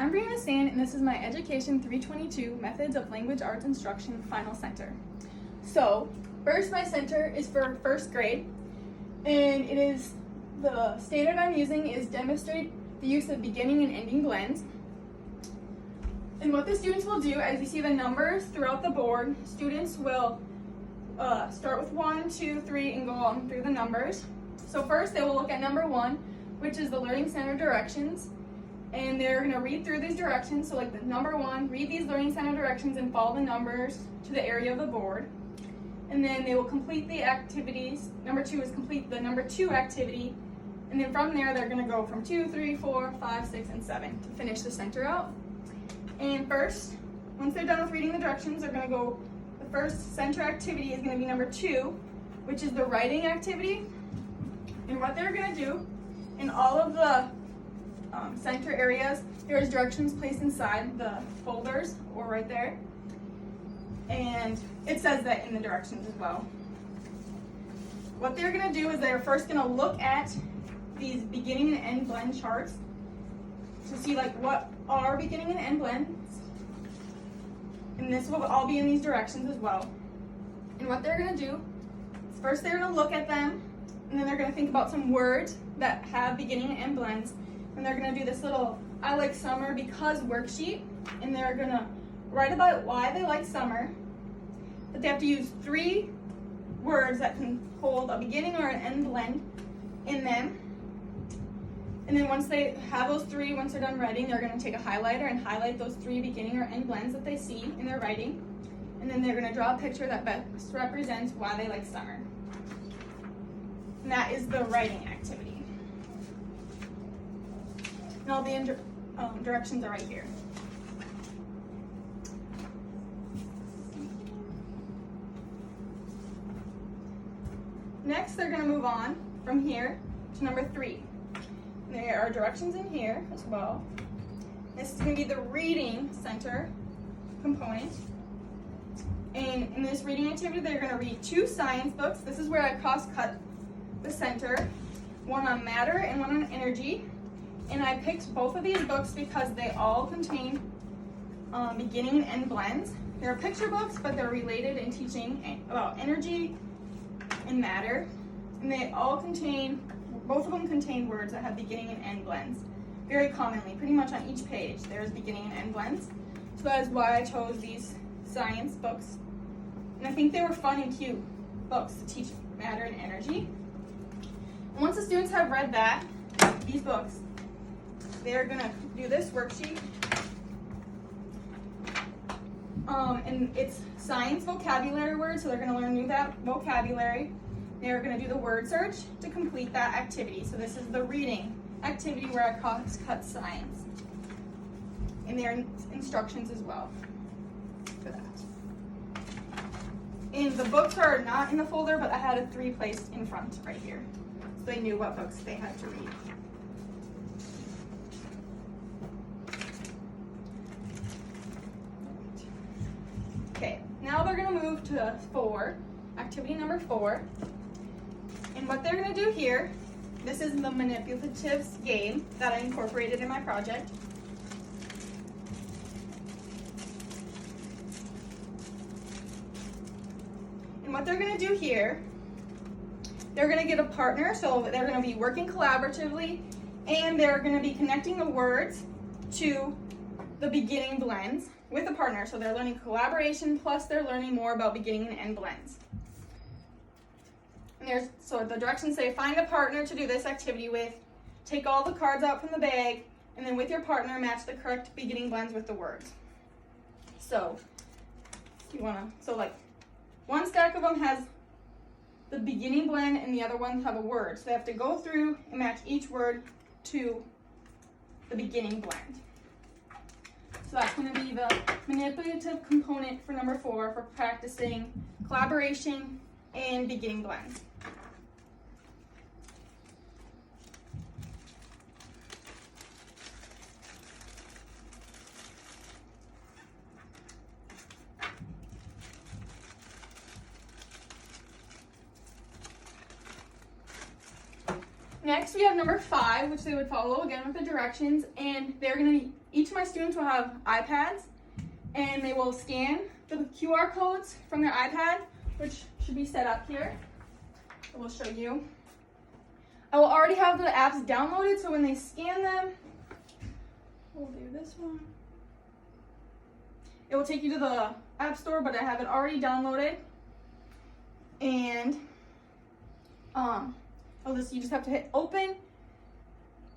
I'm Brianna Sand, and this is my Education 322 Methods of Language Arts Instruction Final Center. So, first my center is for first grade, and the standard I'm using is demonstrate the use of beginning and ending blends. And what the students will do, as you see the numbers throughout the board, students will start with 1, 2, 3, and go on through the numbers. So first they will look at number 1, which is the Learning Center directions. And they're going to read through these directions. So like the number 1, read these Learning Center directions and follow the numbers to the area of the board. And then they will complete the activities. Number 2 is complete the number 2 activity. And then from there, they're going to go from 2, 3, 4, 5, 6, and 7 to finish the center out. And first, once they're done with reading the directions, they're going to go, the first center activity is going to be number 2, which is the writing activity. And what they're going to do, in all of the center areas, there's directions placed inside the folders or right there. And it says that in the directions as well. What they're going to do is they're first going to look at these beginning and end blend charts to see like what are beginning and end blends. And this will all be in these directions as well. And what they're going to do is first they're going to look at them, and then they're going to think about some words that have beginning and end blends. And they're going to do this little I like summer because worksheet, and they're going to write about why they like summer. But they have to use 3 words that can hold a beginning or an end blend in them. And then once they have those 3, once they're done writing, they're going to take a highlighter and highlight those 3 beginning or end blends that they see in their writing. And then they're going to draw a picture that best represents why they like summer. And that is the writing activity. And all the directions are right here. Next, they're going to move on from here to number 3. And there are directions in here as well. This is going to be the reading center component. And in this reading activity, they're going to read 2 science books. This is where I cross-cut the center, one on matter and one on energy. And I picked both of these books because they all contain beginning and end blends. They're picture books, but they're related in teaching about energy and matter. And they all contain, both of them contain words that have beginning and end blends. Very commonly, pretty much on each page, there's beginning and end blends. So that is why I chose these science books. And I think they were fun and cute books to teach matter and energy. And once the students have read these books, they're going to do this worksheet. And it's science vocabulary words, so they're going to learn new vocabulary. They're going to do the word search to complete that activity. So this is the reading activity where I cross-cut science. And there are instructions as well for that. And the books are not in the folder, but I had a 3 placed in front right here. So they knew what books they had to read. Okay, now they're going to move to 4, activity number 4. And what they're going to do here, this is the manipulatives game that I incorporated in my project. And what they're going to do here, they're going to get a partner, so they're going to be working collaboratively, and they're going to be connecting the words to the beginning blends with a partner. So they're learning collaboration, plus they're learning more about beginning and end blends. And so the directions say, find a partner to do this activity with, take all the cards out from the bag, and then with your partner, match the correct beginning blends with the words. So, like one stack of them has the beginning blend and the other ones have a word. So they have to go through and match each word to the beginning blend. So that's going to be the manipulative component for number 4 for practicing collaboration and beginning blends. Next, we have number 5, which they would follow again with the directions, and each of my students will have iPads, and they will scan the QR codes from their iPad, which should be set up here. I will show you. I will already have the apps downloaded, so when they scan them, we'll do this one. It will take you to the App Store, but I have it already downloaded. And you just have to hit open,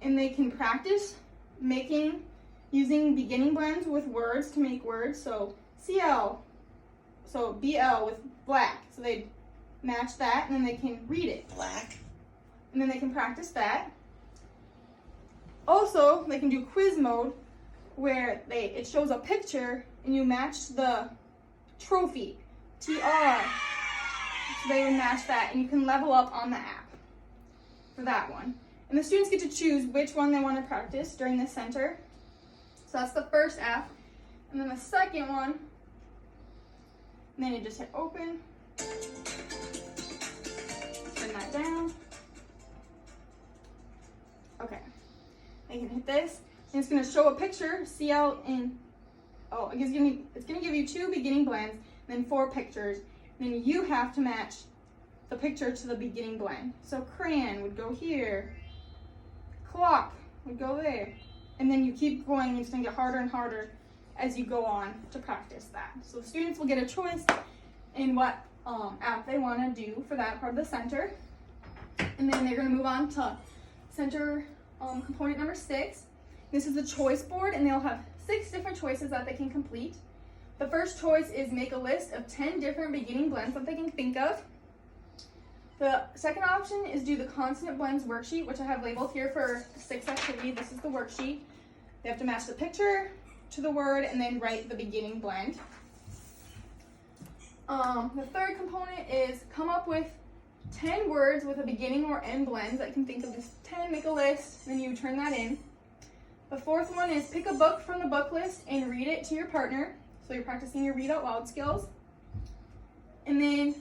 and they can practice using beginning blends with words to make words. So CL, so BL with black. So they match that, and then they can read it. Black. And then they can practice that. Also, they can do quiz mode, where it shows a picture, and you match the trophy, TR. So they would match that, and you can level up on the app for that one. And the students get to choose which one they want to practice during the center. So that's the first app. And then the second one, and then you just hit open. Turn that down. Okay. I can hit this, and it's going to show a picture, CL, and it's going to give you 2 beginning blends, and then 4 pictures. And then you have to match the picture to the beginning blend. So crayon would go here, clock would go there, and then you keep going, and it's going to get harder and harder as you go on to practice that. So the students will get a choice in what app they want to do for that part of the center. And then they're going to move on to center component number 6. This is the choice board, and they'll have 6 different choices that they can complete. The first choice is make a list of 10 different beginning blends that they can think of. The second option is do the consonant blends worksheet, which I have labeled here for 6 activity. This is the worksheet. They have to match the picture to the word and then write the beginning blend. The third component is come up with 10 words with a beginning or end blends that you can think of. Just 10, make a list, then you turn that in. The fourth one is pick a book from the book list and read it to your partner. So you're practicing your read out loud skills. And then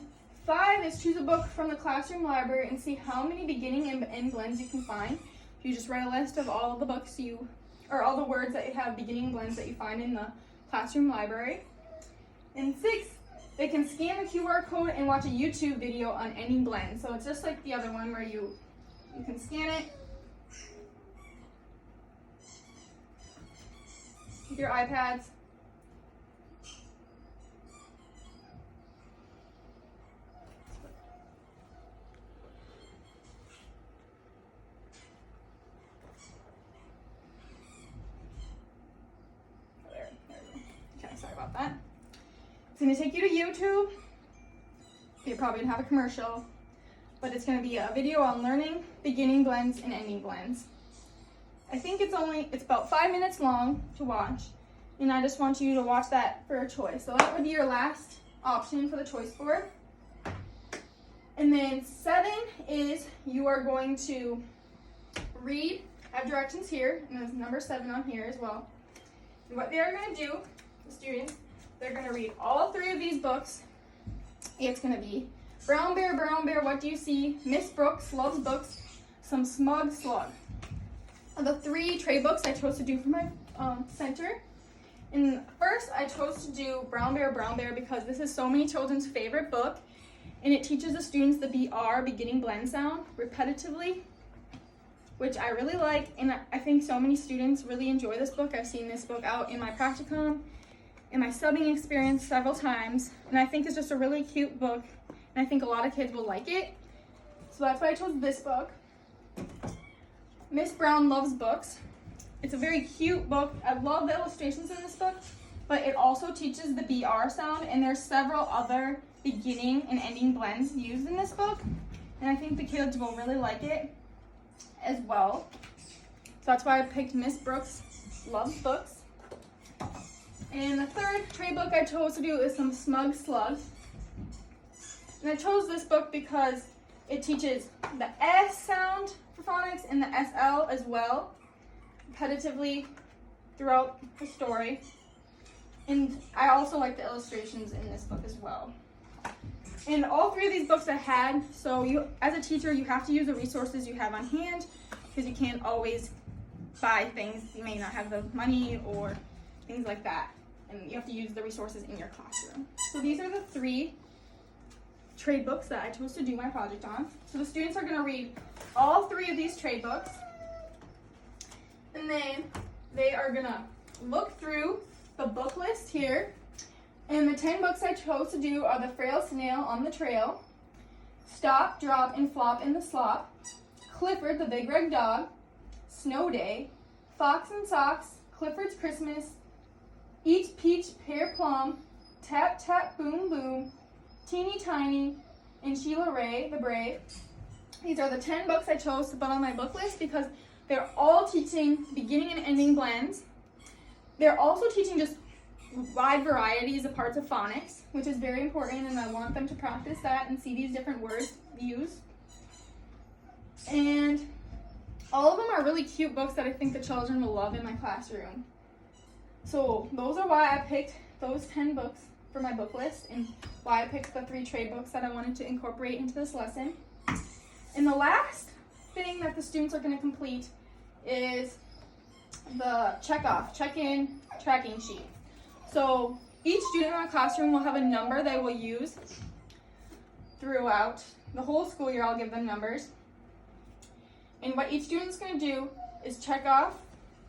5 is choose a book from the classroom library and see how many beginning and end blends you can find. You just write a list of all of the books or all the words that have beginning blends that you find in the classroom library. And 6, they can scan the QR code and watch a YouTube video on any blend. So it's just like the other one where you can scan it with your iPads. Sorry about that. It's going to take you to YouTube. You're probably going to have a commercial, but it's going to be a video on learning beginning blends and ending blends. I think it's about 5 minutes long to watch, and I just want you to watch that for a choice. So that would be your last option for the choice board. And then 7 is you are going to read. I have directions here, and there's number 7 on here as well. And what they are going to do, the students, they're going to read all 3 of these books. It's going to be Brown Bear, What Do You See? Miss Brooks Loves Books, Some Smug Slug. The 3 trade books I chose to do for my center. And first, I chose to do Brown Bear because this is so many children's favorite book, and it teaches the students the BR, beginning blend sound, repetitively, which I really like, and I think so many students really enjoy this book. I've seen this book out in my practicum, in my subbing experience several times, and I think it's just a really cute book, and I think a lot of kids will like it. So that's why I chose this book. Miss Brown Loves Books. It's a very cute book. I love the illustrations in this book, but it also teaches the BR sound, and there's several other beginning and ending blends used in this book, and I think the kids will really like it as well. So that's why I picked Miss Brooks Loves Books. And the third trade book I chose to do is Some Smug Slugs. And I chose this book because it teaches the S sound for phonics and the SL as well, repetitively throughout the story. And I also like the illustrations in this book as well. And all three of these books I had, so you, as a teacher, you have to use the resources you have on hand because you can't always buy things. You may not have the money or things like that. And you have to use the resources in your classroom. So these are the 3 trade books that I chose to do my project on. So the students are going to read all 3 of these trade books. And then they are going to look through the book list here. And the 10 books I chose to do are The Frail Snail on the Trail, Stop, Drop, and Flop in the Slop, Clifford the Big Red Dog, Snow Day, Fox and Socks, Clifford's Christmas, Eat Peach, Pear Plum, Tap Tap Boom Boom, Teeny Tiny, and Sheila Ray the Brave. These are the 10 books I chose to put on my book list because they're all teaching beginning and ending blends. They're also teaching just wide varieties of parts of phonics, which is very important, and I want them to practice that and see these different words used. And all of them are really cute books that I think the children will love in my classroom. So those are why I picked those 10 books for my book list and why I picked the 3 trade books that I wanted to incorporate into this lesson. And the last thing that the students are going to complete is the check-in tracking sheet. So each student in our classroom will have a number they will use throughout the whole school year. I'll give them numbers. And what each student's going to do is check off.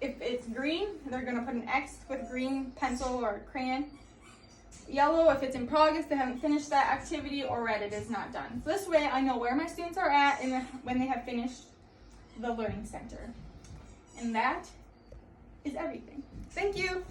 If it's green, they're going to put an X with green pencil or crayon. Yellow, if it's in progress, they haven't finished that activity, or red, it is not done. So this way I know where my students are at and when they have finished the Learning Center. And that is everything. Thank you.